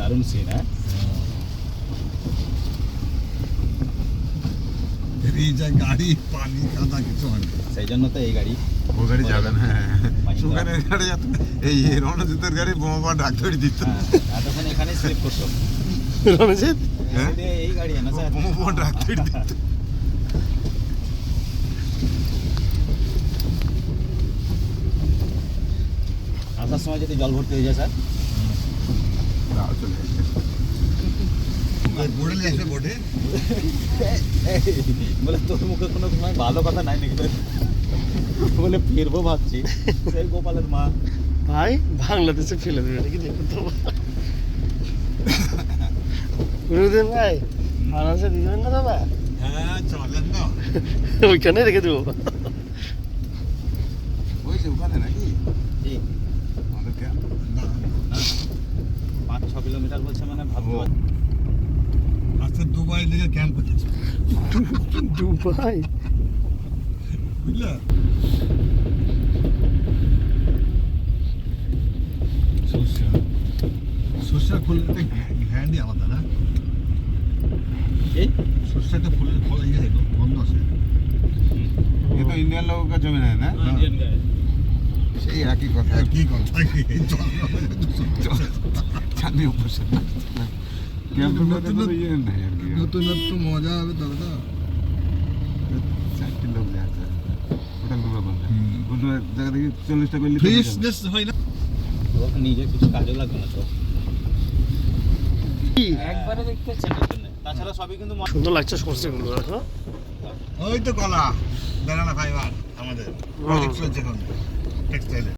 দারুণ সিন। হ্যাঁ, এই যে গাড়ি পানি কাদা কিছু হয় না। সেই জন্য তো এই গাড়ি। ও গাড়ি যাবে না। মাহিন্দ্রা। সুগারের গাড়ি এই রণজিতের গাড়ি বোমা ডাক ধরে দিত। হ্যাঁ, এতক্ষণ এখানে স্লিপ করতো। রণজিৎ হ্যাঁ? এই গাড়ি না স্যার, বোমা ডাক ধরে দিত। আসার সময় যদি জল ভর্তি হয়ে যায় স্যার, তাও চলে আসবে। আর বোর্ডে নিয়ে আসবে বোর্ডে। বলে তোর মুখে কোনো সময় ভালো কথা নাই নাকি? বলে ফিরবো ভাবছি, সেই গোপালের মা। ভাই বাংলাদেশে ফেলে দেবে নাকি দেখুন তো গুরুদেব ভাই বাংলাদেশে দিবেন না দাদা? হ্যাঁ চলেন না। ওইখানে রেখে দেবো। ওই যে ওখানে নাকি জি, আমাদের ক্যাম্প। না, 5-6 কিলোমিটার বলছে, মানে ভাবতে ও। পারছি। আজকে দুবাই লেগে ক্যাম্প করতেছে দুবাই বুঝলে। সর্ষা সর্ষার ফুলের হ্যান্ডই আলাদা না। কি? সর্ষাটা ফুলের ফল ইয়ে গন্ধ আছে। ये तो इंडियन लोगों का जमीन है ना। ইন্ডিয়ান গাড়ি। সেই একই কথা। কি কথা কি চাঁদনি ऊपर से कैंप में तो ये नहीं है कि নতুন নতুন মজা হবে তবে তো। 60 लोग जाते हैं होटल में बंद है। उनको जगह देखिए 40 टा कोई ফ্রেশনেস হয় না। ও নিজে কিছু কাজে লাগবে না তো, একবারে দেখতে ছেলের জন্য। তাছাড়া সবই কিন্তু সুন্দর লাগছে সরষেগুলো দেখো। ওই তো কলা বেনানা ফাইবার আমাদের প্রজেক্ট চলছে এখন টেক্সটাইলে।